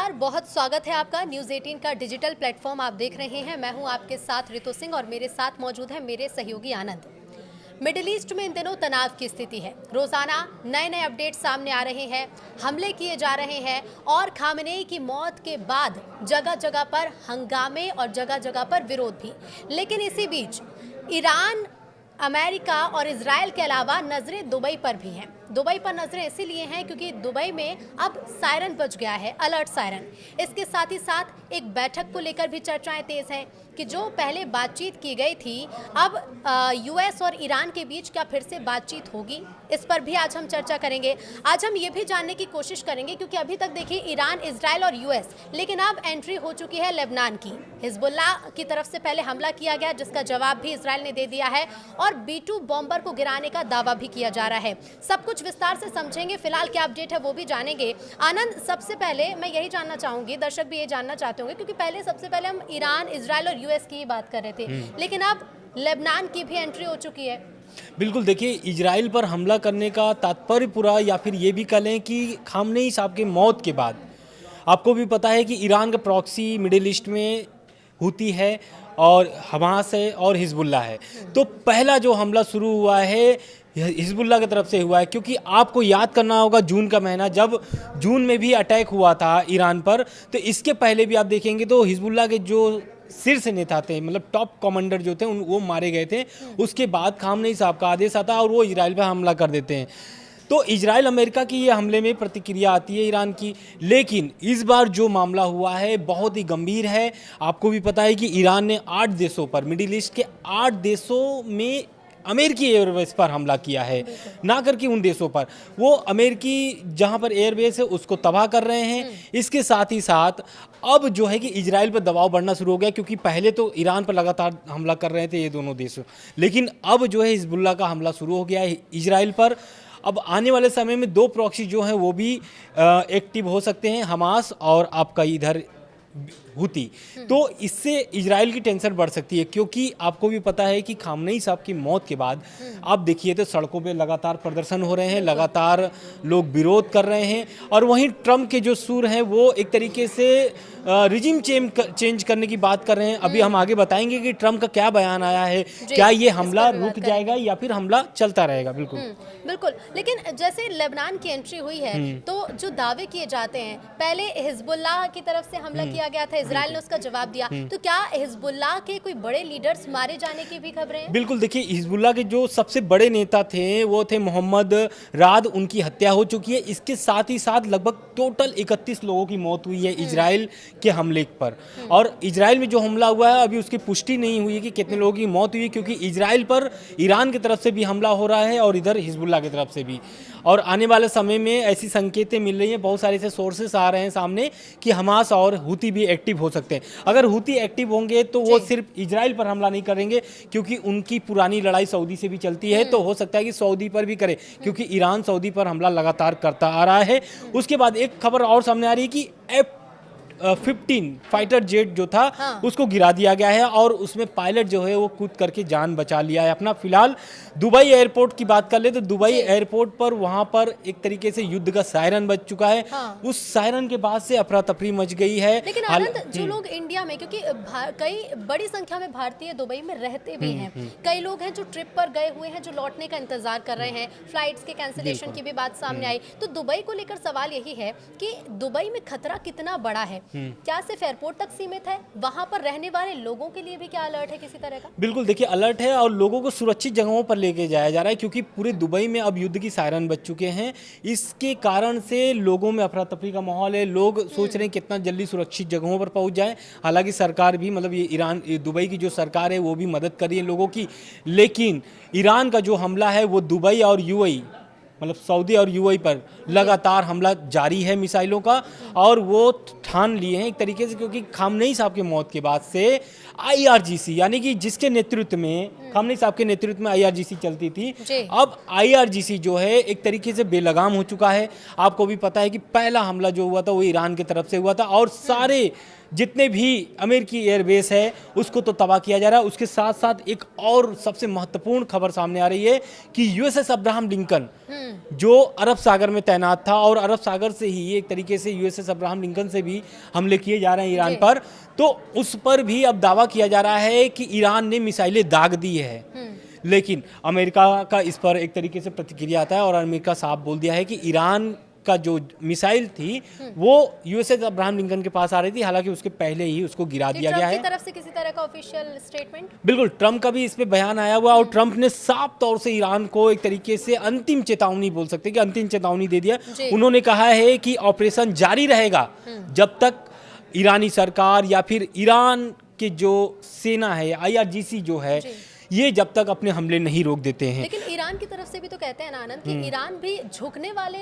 नमस्कार, बहुत स्वागत है आपका न्यूज़ 18 का डिजिटल प्लेटफॉर्म आप देख रहे हैं। मैं हूं आपके साथ रितु सिंह और मेरे साथ मौजूद है मेरे सहयोगी आनंद। मिडिल ईस्ट में इन दिनों तनाव की स्थिति है। रोजाना नए नए अपडेट सामने आ रहे हैं, हमले किए जा रहे हैं और खामेनेई की मौत के बाद जगह जगह पर हंगामे और जगह जगह पर विरोध भी। लेकिन इसी बीच ईरान, अमेरिका और इजराइल के अलावा नजरें दुबई पर भी हैं। दुबई पर नजरें इसीलिए हैं क्योंकि दुबई में अब सायरन बज गया है, अलर्ट सायरन। इसके साथ ही साथ एक बैठक को लेकर भी चर्चाएं तेज हैं कि जो पहले बातचीत की गई थी, अब यूएस और ईरान के बीच क्या फिर से बातचीत होगी, इस पर भी आज हम चर्चा करेंगे। आज हम ये भी जानने की कोशिश करेंगे क्योंकि अभी तक देखिए ईरान, इजराइल और यूएस, लेकिन अब एंट्री हो चुकी है लेबनान की। हिजबुल्लाह की तरफ से पहले हमला किया गया जिसका जवाब भी इजराइल ने दे दिया है और B-2 बॉम्बर को गिराने का दावा भी किया जा रहा है। सब कुछ विस्तार से समझेंगे, फिलहाल क्या अपडेट है वो भी जानेंगे। आनंद, सबसे पहले मैं यही जानना चाहूंगी, दर्शक भी ये जानना चाहते होंगे क्योंकि पहले सबसे पहले हम ईरान, इजराइल और यूएस की ही बात कर रहे थे, लेकिन अब लेबनान की भी एंट्री हो चुकी है। बिल्कुल, देखिए इजराइल पर हमला करने का तात्पर्य पूरा, या फिर ये भी कह लें कि खामनेई साहब की मौत के बाद आपको भी पता है कि ईरान का प्रॉक्सी मिडिल ईस्ट में हुती है और हमास है और हिजबुल्लाह है। तो पहला जो हमला शुरू हुआ है हिजबुल्लाह की तरफ से हुआ है, क्योंकि आपको याद करना होगा जून का महीना, जब जून में भी अटैक हुआ था ईरान पर, तो इसके पहले भी आप देखेंगे तो हिजबुल्लाह के जो शीर्ष नेता थे, मतलब टॉप कमांडर जो थे वो मारे गए थे। उसके बाद खामनेई साहब का आदेश आता है और वो इजराइल पर हमला कर देते हैं। तो इजराइल अमेरिका की ये हमले में प्रतिक्रिया आती है ईरान की। लेकिन इस बार जो मामला हुआ है बहुत ही गंभीर है। आपको भी पता है कि ईरान ने 8 देशों पर, मिडिल ईस्ट के 8 देशों में अमेरिकी एयरबेस पर हमला किया है, ना करके उन देशों पर। वो अमेरिकी जहां पर एयरबेस है उसको तबाह कर रहे हैं। इसके साथ ही साथ अब जो है कि इजराइल पर दबाव बढ़ना शुरू हो गया, क्योंकि पहले तो ईरान पर लगातार हमला कर रहे थे ये दोनों देश, लेकिन अब जो है हिजबुल्लाह का हमला शुरू हो गया है इजराइल पर। अब आने वाले समय में 2 प्रॉक्सी जो हैं वो भी एक्टिव हो सकते हैं, हमास और आपका इधर हुती। तो इससे इजराइल की टेंशन बढ़ सकती है, क्योंकि आपको भी पता है कि खामनेई साहब की मौत के बाद आप देखिए तो सड़कों पे लगातार प्रदर्शन हो रहे हैं, लगातार लोग विरोध कर रहे हैं। और वहीं ट्रम्प के जो सुर हैं वो एक तरीके से रिजिम चेंज करने की बात कर रहे हैं। अभी हम आगे बताएंगे कि ट्रम्प का क्या बयान आया है, क्या ये हमला रुक जाएगा या फिर हमला चलता रहेगा। बिल्कुल बिल्कुल, लेकिन जैसे लेबनान की एंट्री हुई है तो जो दावे किए जाते हैं, पहले हिजबुल्लाह की तरफ से हमला किया गया था, इजराइल ने उसका जवाब दिया, तो क्या हिजबुल्लाह के कोई बड़े लीडर्स मारे जाने की भी खबरें हैं? बिल्कुल, देखिए हिजबुल्लाह के जो सबसे बड़े नेता थे वो थे मोहम्मद राद, उनकी हत्या हो चुकी है। इसके साथ ही साथ लगभग टोटल 31 लोगों की मौत हुई है इजराइल के हमले पर। और इजराइल में जो हमला हुआ है अभी उसकी पुष्टि नहीं हुई है कि कितने लोगों की मौत हुई है, क्योंकि इजराइल पर ईरान की तरफ से भी हमला हो रहा है और इधर हिजबुल्लाह की तरफ से भी। और आने वाले समय में ऐसी संकेतें मिल रही हैं, बहुत सारे ऐसे सोर्सेस आ रहे हैं सामने कि हमास और हुती भी एक्टिव हो सकते हैं। अगर हुती एक्टिव होंगे तो वो सिर्फ इजराइल पर हमला नहीं करेंगे, क्योंकि उनकी पुरानी लड़ाई सऊदी से भी चलती है, तो हो सकता है कि सऊदी पर भी करे, क्योंकि ईरान सऊदी पर हमला लगातार करता आ रहा है। उसके बाद एक खबर और सामने आ रही है कि F-15 फाइटर जेट जो था उसको गिरा दिया गया है और उसमें पायलट जो है वो कूद करके जान बचा लिया है अपना। फिलहाल दुबई एयरपोर्ट की बात कर ले तो दुबई एयरपोर्ट पर वहां पर एक तरीके से युद्ध का सायरन बज चुका है। उस सायरन के बाद से अफरा तफरी मच गई है। लेकिन आनंद, जो लोग इंडिया में, क्योंकि कई बड़ी संख्या में भारतीय दुबई में रहते भी हैं, कई लोग हैं जो ट्रिप पर गए हुए हैं, जो लौटने का इंतजार कर रहे हैं, फ्लाइट्स के कैंसिलेशन की भी बात सामने आई। तो दुबई को लेकर सवाल यही है कि दुबई में खतरा कितना बड़ा है, क्या सिर्फ एयरपोर्ट तक सीमित है, वहां पर रहने वाले लोगों के लिए भी क्या अलर्ट है किसी तरह का? बिल्कुल, देखिए अलर्ट है और लोगों को सुरक्षित जगहों पर लेके जाया जा रहा है, क्योंकि पूरे दुबई में अब युद्ध की सायरन बज चुके हैं। इसके कारण से लोगों में अफरा तफरी का माहौल है। लोग सोच रहे हैं कितना जल्दी सुरक्षित जगहों पर पहुंच जाए। हालांकि सरकार भी, मतलब ये दुबई की जो सरकार है वो भी मदद कर रही है लोगों की। लेकिन ईरान का जो हमला है वो दुबई और यूएई, मतलब सऊदी और यूएई पर लगातार हमला जारी है मिसाइलों का, और वो ठान लिए हैं एक तरीके से, क्योंकि खामनेई साहब की मौत के बाद से IRGC, यानी कि जिसके नेतृत्व में खामनेई साहब के नेतृत्व में IRGC चलती थी। जी। अब IRGC जो है एक तरीके से बेलगाम हो चुका है। आपको भी पता है कि पहला हमला जो हुआ था वो ईरान की तरफ से हुआ था और सारे जितने भी अमेरिकी एयरबेस है उसको तो तबाह किया जा रहा है। उसके साथ साथ एक और सबसे महत्वपूर्ण खबर सामने आ रही है कि USS अब्राहम लिंकन जो अरब सागर में तैनात था और अरब सागर से ही एक तरीके से USS अब्राहम लिंकन से भी हमले किए जा रहे हैं ईरान पर, तो उस पर भी अब दावा किया जा रहा है कि ईरान ने मिसाइलें दाग दी है। लेकिन अमेरिका का इस पर एक तरीके से प्रतिक्रिया आता है और अमेरिका साफ बोल दिया है कि ईरान का जो मिसाइल थी वो USS अब्राहम लिंकन के पास आ रही थी, हालांकि उसके पहले ही उसको गिरा दिया गया है। ट्रंप की तरफ से किसी तरह का ऑफिशियल स्टेटमेंट? बिल्कुल, ट्रंप का भी इस पे बयान आया हुआ और ट्रंप ने साफ तौर से ईरान को एक तरीके से अंतिम चेतावनी बोल सकते हैं कि अंतिम चेतावनी दे दिया। उन्होंने कहा है कि ऑपरेशन जारी रहेगा जब तक ईरानी सरकार या फिर ईरान के जो सेना है IRGC जो है ये जब तक अपने हमले नहीं रोक देते हैं। लेकिन ईरान की तरफ से भी तो कहते हैं ना आनंद कि ईरान भी झुकने वाले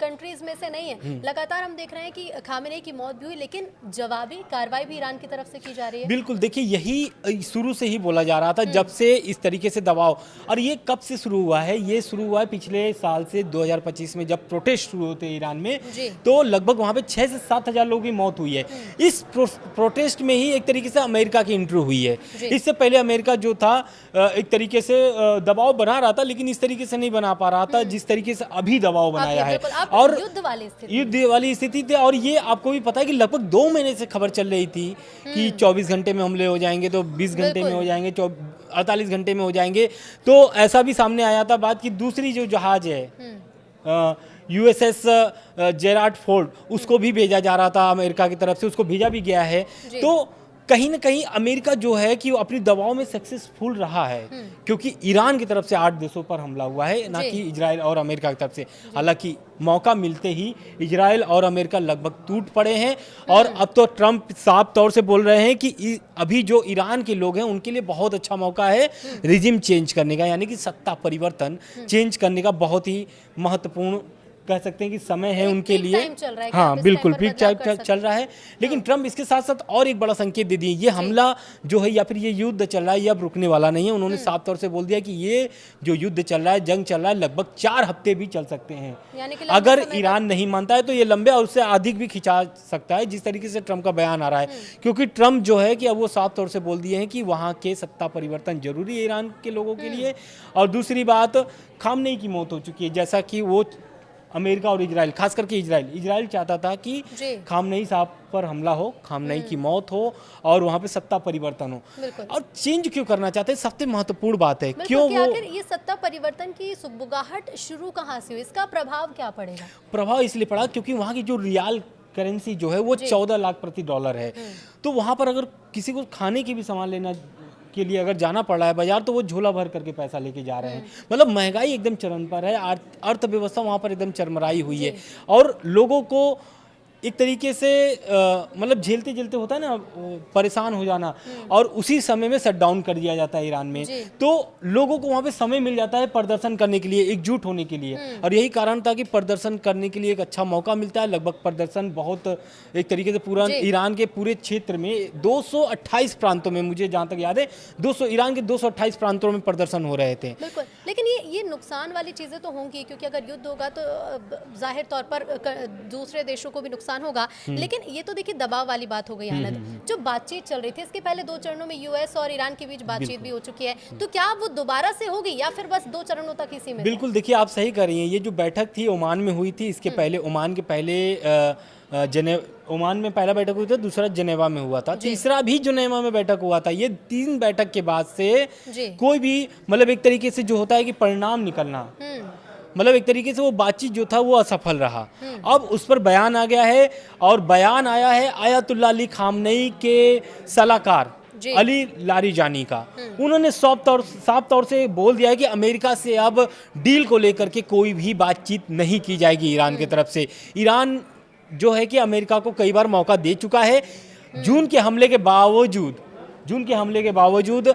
कंट्रीज में से नहीं है। लगातार हम देख रहे हैं कि खामेनेई की मौत भी हुई लेकिन जवाबी कार्रवाई भी ईरान की तरफ से की जा रही है। बिल्कुल, देखिए यही शुरू से ही बोला जा रहा था जब से इस तरीके से दबाव, और ये कब से शुरू हुआ है? ये शुरू हुआ है पिछले साल से 2025 में जब प्रोटेस्ट शुरू होते ईरान में, तो लगभग वहाँ पे 6 से 7 हज़ार लोगों की मौत हुई है। इस प्रोटेस्ट में ही एक तरीके से अमेरिका की एंट्री हुई है। इससे पहले अमेरिका जो था एक तरीके से दबाव बना रहा था लेकिन इस तरीके से नहीं बना पा रहा था जिस तरीके से अभी दबाव बनाया है। और युद्ध वाली स्थिति थी और ये आपको भी पता है कि लगभग 2 महीने से खबर चल रही थी कि 24 घंटे में हमले हो जाएंगे, तो 20 घंटे में हो जाएंगे, 48 घंटे में हो जाएंगे। तो ऐसा भी सामने आया था बात कि दूसरी जो जहाज है USS जेराल्ड फोर्ड, उसको भी भेजा जा रहा था अमेरिका की तरफ से, उसको भेजा भी गया है। तो कहीं ना कहीं अमेरिका जो है कि वो अपनी दबाव में सक्सेसफुल रहा है क्योंकि ईरान की तरफ से 8 देशों पर हमला हुआ है, ना कि इजराइल और अमेरिका की तरफ से। हालांकि मौका मिलते ही इजराइल और अमेरिका लगभग टूट पड़े हैं और अब तो ट्रंप साफ तौर से बोल रहे हैं कि अभी जो ईरान के लोग हैं उनके लिए बहुत अच्छा मौका है रिजिम चेंज करने का, यानी कि सत्ता परिवर्तन चेंज करने का बहुत ही महत्वपूर्ण कह सकते हैं कि समय है उनके लिए। हाँ बिल्कुल, पीक टाइम चल रहा है। लेकिन ट्रंप इसके साथ साथ और एक बड़ा संकेत दे दिए, ये हमला जो है या फिर ये युद्ध चल रहा है ये अब रुकने वाला नहीं है। उन्होंने साफ तौर से बोल दिया कि ये जो युद्ध चल रहा है, जंग चल रहा है, लगभग 4 हफ्ते भी चल सकते हैं। अगर ईरान नहीं मानता है तो ये लंबे और उससे अधिक भी खिंचा सकता है, जिस तरीके से ट्रंप का बयान आ रहा है। क्योंकि ट्रंप जो है कि अब वो साफ तौर से बोल दिए हैं कि वहाँ के सत्ता परिवर्तन जरूरी है ईरान के लोगों के लिए। और दूसरी बात, खामनेई की मौत हो चुकी है, जैसा कि वो अमेरिका और इजराइल, खास करके इजराइल चाहता था कि खामनेई साहब पर हमला हो, खामनेई की मौत हो और वहाँ पे सत्ता परिवर्तन हो। और चेंज क्यों करना चाहते हैं, सबसे महत्वपूर्ण बात है क्यों वो आखिर ये सत्ता परिवर्तन की सुगबुगाहट शुरू कहाँ से हुई, इसका प्रभाव क्या पड़ेगा? प्रभाव इसलिए पड़ा क्योंकि वहाँ की जो रियाल करेंसी जो है वो 14 लाख प्रति डॉलर है। तो वहाँ पर अगर किसी को खाने की भी सामान लेना के लिए अगर जाना पड़ रहा है बाजार, तो वो झोला भर करके पैसा लेके जा रहे हैं। मतलब महंगाई एकदम चरम पर है, अर्थव्यवस्था वहाँ पर एकदम चरमराई हुई है और लोगों को एक तरीके से मतलब झेलते झेलते होता है ना परेशान हो जाना, और उसी समय में शट डाउन कर दिया जाता है ईरान में, तो लोगों को वहाँ पे समय मिल जाता है प्रदर्शन करने के लिए, एकजुट होने के लिए। और यही कारण था कि प्रदर्शन करने के लिए एक अच्छा मौका मिलता है। लगभग प्रदर्शन बहुत एक तरीके से पूरा ईरान के पूरे क्षेत्र में 228 प्रांतों में, मुझे जहाँ तक याद है ईरान के 228 प्रांतों में प्रदर्शन हो रहे थे। बिल्कुल, लेकिन ये नुकसान वाली चीज़ें तो होंगी क्योंकि अगर युद्ध होगा तो जाहिर तौर पर दूसरे देशों को भी नुकसान होगा। लेकिन ये तो देखिए दबाव वाली बात हो गई आनंद। जो बातचीत चल रही थी इसके पहले 2 चरणों में यूएस और ईरान के बीच बातचीत भी हो चुकी है, तो क्या वो दोबारा से होगी या फिर बस 2 चरणों तक ही सीमित? बिल्कुल, देखिए आप सही कर रही हैं। ये जो बैठक थी ओमान में हुई थी, इसके पहले ओमान के पहले ओमान में पहला बैठक हुई थी, दूसरा जनेवा में हुआ था, तीसरा भी जनेवा में बैठक हुआ था। ये 3 बैठक के बाद से कोई भी मतलब एक तरीके से जो होता है कि परिणाम निकलना, मतलब एक तरीके से वो बातचीत जो था वो असफल रहा। अब उस पर बयान आ गया है और बयान आया है आयतुल्लाह अली खामनेई के सलाहकार अली लारीजानी का। उन्होंने साफ तौर से बोल दिया है कि अमेरिका से अब डील को लेकर के कोई भी बातचीत नहीं की जाएगी ईरान की तरफ से। ईरान जो है कि अमेरिका को कई बार मौका दे चुका है। जून के हमले के बावजूद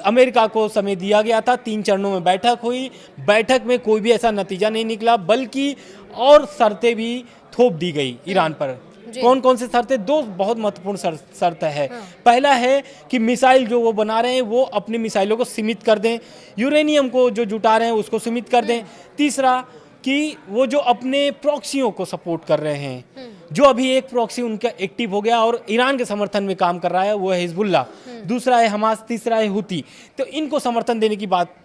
अमेरिका को समय दिया गया था, 3 चरणों में बैठक हुई, बैठक में कोई भी ऐसा नतीजा नहीं निकला, बल्कि और शर्तें भी थोप दी गई ईरान पर। कौन कौन से शर्त है? दो बहुत महत्वपूर्ण शर्त है। पहला है कि मिसाइल जो वो बना रहे हैं वो अपनी मिसाइलों को सीमित कर दें, यूरेनियम को जो जुटा रहे हैं उसको सीमित कर दें। तीसरा कि वो जो अपने प्रॉक्सियों को सपोर्ट कर रहे हैं, जो अभी एक प्रॉक्सी उनका एक्टिव हो गया और ईरान के समर्थन में काम कर रहा है, वो है हिजबुल्ला, दूसरा है हमास, तीसरा है हुती, तो इनको समर्थन देने की बात,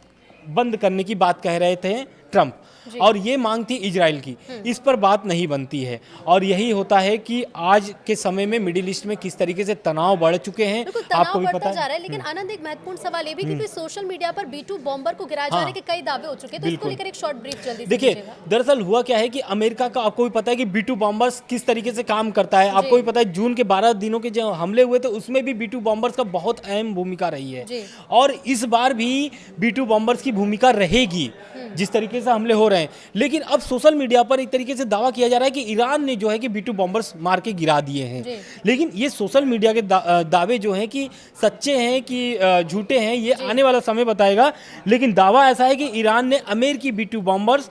बंद करने की बात कह रहे थे ट्रंप, और ये मांग थी इजराइल की। इस पर बात नहीं बनती है, और यही होता है कि आज के समय में मिडिल ईस्ट में किस तरीके से तनाव बढ़ चुके हैं, आपको भी पता जा रहा है। लेकिन आनंद, एक महत्वपूर्ण सवाल ये भी, क्योंकि सोशल मीडिया पर B2 बॉम्बर को गिराए जाने के कई दावे हो चुके हैं, तो इसको लेकर एक शॉर्ट ब्रीफ जल्दी से देखिए, दरअसल हुआ क्या है कि अमेरिका का, आपको भी पता है कि B2 बॉम्बर्स किस तरीके से काम करता है। आपको भी पता है जून के 12 दिनों के जो हमले हुए थे उसमें भी B2 बॉम्बर्स का बहुत अहम भूमिका रही है, और इस बार भी B2 बॉम्बर्स की भूमिका रहेगी जिस तरीके से हमले हो रहे हैं। लेकिन अब सोशल मीडिया पर एक तरीके से दावा किया जा रहा है कि ईरान ने जो है कि B2 बॉम्बर्स मार के गिरा दिए हैं। लेकिन ये सोशल मीडिया के दावे जो हैं कि सच्चे हैं कि झूठे हैं, ये आने वाला समय बताएगा। लेकिन दावा ऐसा है कि ईरान ने अमेरिकी B2 बॉम्बर्स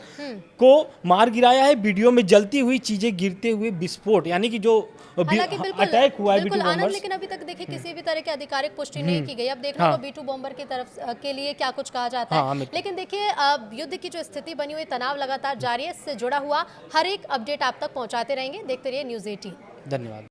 को मार गिराया है। वीडियो में जलती हुई चीजें, गिरते हुए विस्फोट, यानी कि जो अटैक हुआ है B2 बॉम्बर्स। लेकिन अभी तक देखिए किसी भी तरह की आधिकारिक पुष्टि नहीं की गई। अब देखना होगा B2 बॉम्बर की तरफ के लिए क्या कुछ कहा जाता है। लेकिन देखिए, युद्ध की जो स्थिति बनी हुई, तनाव लगातार जारी है, इससे जुड़ा हुआ हर एक अपडेट आप तक पहुंचाते रहेंगे। देखते रहिए News 18। धन्यवाद।